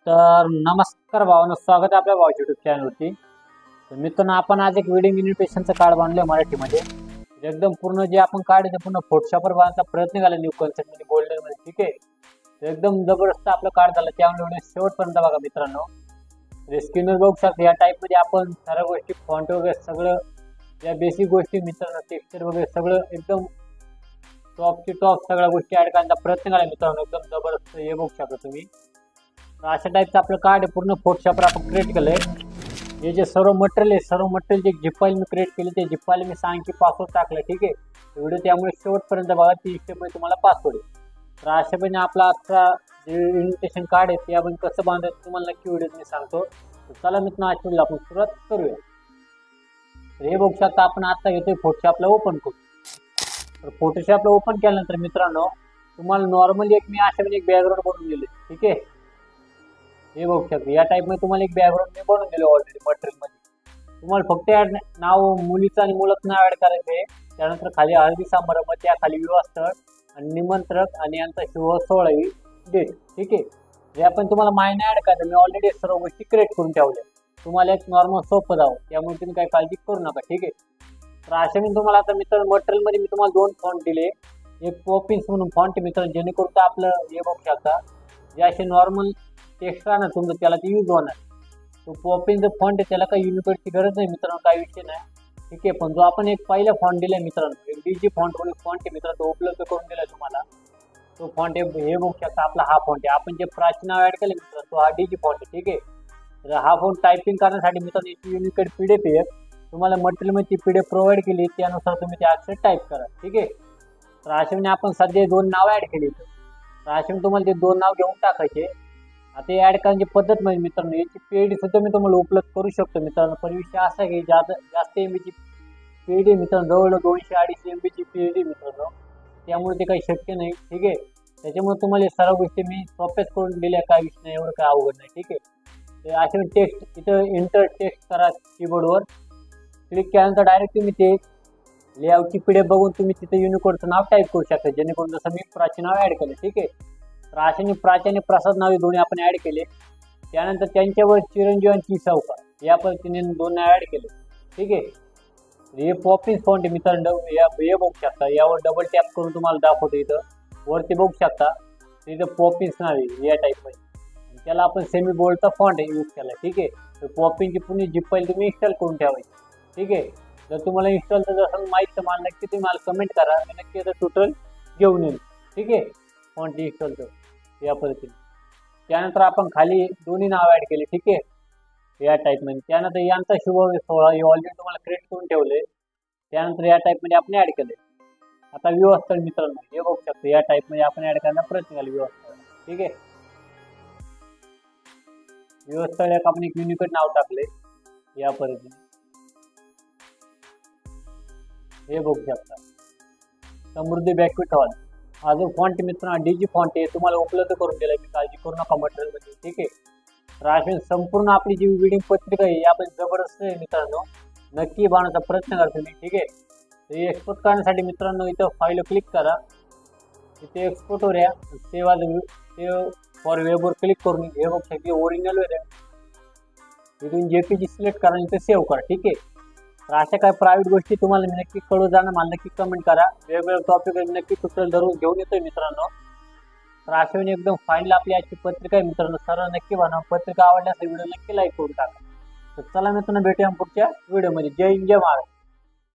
तर नमस्कार भावांनो, स्वागत आहे आपल्या भावाच्या युट्यूब चॅनलवरती. तर मित्रांनो, आपण आज एक वेडिंग इन्व्हिटेशनचं कार्ड बांधलंय मराठीमध्ये. एकदम पूर्ण जे आपण कार्ड आहे पूर्ण फोटोशॉपवर बांधण्याचा प्रयत्न केला न्यू कॉन्सेप्टमध्ये गोल्डन मध्ये. ठीक आहे, तर एकदम जबरदस्त आपलं कार्ड झालं. त्यामुळे शेवटपर्यंत बघा मित्रांनो. स्क्रीनवर बघू शकता या टाईपमध्ये आपण सर्व गोष्टी फॉन्ट वगैरे सगळं या बेसिक गोष्टी मित्रांनो टेक्स्चर वगैरे सगळं एकदम टॉपची टॉप सगळ्या गोष्टी ऍड करण्याचा प्रयत्न केला मित्रांनो. एकदम जबरदस्त हे बघू शकता तुम्ही. अशा टाईपचं आपलं कार्ड आहे पूर्ण फोटोशॉपवर आपण क्रिएट केलंय. हे जे सर्व मटेरियल आहे सर्व मटेरियल जे झिप फाईल मी क्रिएट केली ते झिप फाईल मी सांग की पासवर्ड टाकलं. ठीक आहे, व्हिडिओ त्यामुळे शेवटपर्यंत बघा. 30 स्टेपमध्ये तुम्हाला पासवर्ड आहे. तर अशा पद्धतीने आपला आजचा जे इन्व्हिटेशन कार्ड आहे ते आपण कसं बांधायचं तुम्हाला नक्की व्हिडिओत मी सांगतो. तर चला मित्रांनो, आजच्या व्हिडिओला आपण सुरुवात करूया. तर हे बघू शकता आपण आता घेतोय फोटोशॉपला ओपन करू. तर फोटोशॉपला ओपन केल्यानंतर मित्रांनो तुम्हाला नॉर्मली एक मी अशा म्हणजे एक बॅकग्राऊंड बनवून दिले. ठीक आहे, हे बघू शकता या टाईपमध्ये तुम्हाला एक बॅकग्राऊंड मी बनवून दिले ऑलरेडी मटेरियलमध्ये. तुम्हाला फक्त ऍड नाव मुलीचं आणि मुलाचं नाव ऍड करायचं आहे. त्यानंतर खाली हळदी समारंभ, त्या खाली विवाहस्थळ आणि निमंत्रक आणि यांचा शुभ 16वी डेट. ठीक आहे, जे आपण तुम्हाला मायने ऍड करायचं मी ऑलरेडी सर्व गोष्टी क्रिएट करून ठेवल्या. तुम्हाला एक नॉर्मल सोपं जावं त्यामुळे तुम्ही काही काळजी करू नका. ठीक आहे, तर अशा मी तुम्हाला आता मित्रांनो मटेरियलमध्ये मी तुम्हाला 2 फॉन्ट दिले. एक पॉपिन्स म्हणून फॉन्ट मित्रांनो जेणेकरून आपलं हे बघू शकता जे असे नॉर्मल टेक्स्ट राहणार तुमचं त्याला ते यूज होणार. तो पॉपिनचं फॉन्ट आहे त्याला काही युनिकोडची गरज नाही मित्रांनो, काही विषय नाही. ठीक आहे, पण जो आपण एक पहिला फॉन्ट दिलाय मित्रांनो एक डीजी फॉन्ट म्हणून फॉन्ट आहे मित्रांनो तो उपलब्ध करून दिलाय तुम्हाला. तो फॉन्ट आहे हे बघू शकता आपला हा फॉन्ट आहे. आपण जे प्राचीन नाव ऍड केले मित्रांनो तो हा डीजी फॉन्ट आहे. ठीक आहे, तर हा फॉन्ट टायपिंग करण्यासाठी मित्रांनो याची युनिकोड पीडीएफ आहे. तुम्हाला मटेरियलमध्ये पीडीएफ प्रोव्हाइड केली त्यानुसार तुम्ही ते अक्षर टाईप करा. ठीक आहे, तर अशाने आपण सध्या 2 नाव ऍड केली. तर अशाने तुम्हाला ते 2 नाव घेऊन टाकायचे. आता ऍड करण्याची पद्धत म्हणजे मित्रांनो याची पीएडी सुद्धा मी तुम्हाला उपलब्ध करू शकतो मित्रांनो. पण विषय असा आहे की जास्त एमबीची पीएडी मित्रांनो जवळ 200-250 एमबीची पीएडी मित्रांनो, त्यामुळे ते काही शक्य नाही. ठीक आहे, त्याच्यामुळे तुम्हाला सर्व गोष्टी मी सोप्याच करून दिल्या, काय विषय नाही, एवढं काय अवघड नाही. ठीक आहे, तर असे टेक्स्ट इथं इंटर टेक्स्ट करा कीबोर्डवर क्लिक केल्यानंतर डायरेक्ट तुम्ही ते लेआउटची पीडीएफ बघून तुम्ही तिथे युनिकोडचं नाव टाईप करू शकता जेणेकरून जसं मी प्राचीन नाव ऍड केलं. ठीक आहे, तर अशाने प्राची प्रसाद नाव दोन्ही आपण ऍड केले. त्यानंतर त्यांच्यावर चिरंजीव आणि चिसावकर या पद्धतीने 2 नाव ऍड केले. ठीक आहे, हे पॉपिन्स फॉन्ट मित्रांनो हे बघू शकता. यावर डबल टॅप करून तुम्हाला दाखवतो. इथं वरती बघू शकता इथं पॉपिन्स नाव आहे या टाईपमध्ये. त्याला आपण सेमी बोल्डचा फॉन्ट यूज केला. ठीक आहे, तर पॉपिनची पुन्हा झिप फाईल तुम्ही इन्स्टॉल करून ठेवायची. ठीक आहे, जर तुम्हाला इन्स्टॉलचं जसं माहीत तर मला नक्की तुम्ही मला कमेंट करा, मी नक्की याचं ट्युटोरियल घेऊन येईल. ठीक आहे, फॉन्ट इन्स्टॉलचं या पद्धतीने. त्यानंतर आपण खाली दोन्ही नाव ऍड केले. ठीक आहे, या टाईपमध्ये. त्यानंतर यांचा शुभ 16 हे ऑलरेडी तुम्हाला क्रिएट करून ठेवले. त्यानंतर या टाईपमध्ये आपण ऍड केले. आता विवाहस्थळ मित्रांनो हे बघू शकतो या टाईपमध्ये आपण ऍड करण्याचा प्रयत्न केला विवाहस्थळ. ठीक आहे, विवाहस्थळ एक आपण एक युनिकोड नाव टाकले या पद्धतीने. हे बघू शकता समृद्धी बॅक्वेट हॉल हा जो फॉन्ट मित्रांनो डीजी फॉन्ट आहे तुम्हाला उपलब्ध करून दिलाय. मी काळजी करू नका मटेरियलमध्ये. ठीक आहे, तर अशी संपूर्ण आपली जी वेडिंग पत्रिका आहे आपण जबरदस्त आहे मित्रांनो, नक्की बनवण्याचा प्रयत्न करतो मी. ठीक आहे, तर एक्सपोर्ट करण्यासाठी मित्रांनो इथं फाईल क्लिक करा. इथे एक्सपोर्टवर या सेव्ह फॉर वेबवर क्लिक करून हे बघू शकते ओरिजिनल वेळ इथून जेपीजी सिलेक्ट करा इथे सेव्ह करा. ठीक आहे, तर अशा काही प्रायव्हेट गोष्टी तुम्हाला मी नक्की कळू जाणं मला नक्की कमेंट करा. वेगवेगळ्या टॉपिक नक्की ट्युटोरियल दररोज घेऊन येतोय मित्रांनो. तर अशा वेळी एकदम फायनल आपली आजची पत्रिका आहे मित्रांनो. सर्व नक्की बनवा. पत्रिका आवडल्यास व्हिडिओ नक्की लाईक करून टाका. तर चला मित्रांनो भेटूया पुढच्या व्हिडिओमध्ये. जय हिंद जय महाराष्ट्र.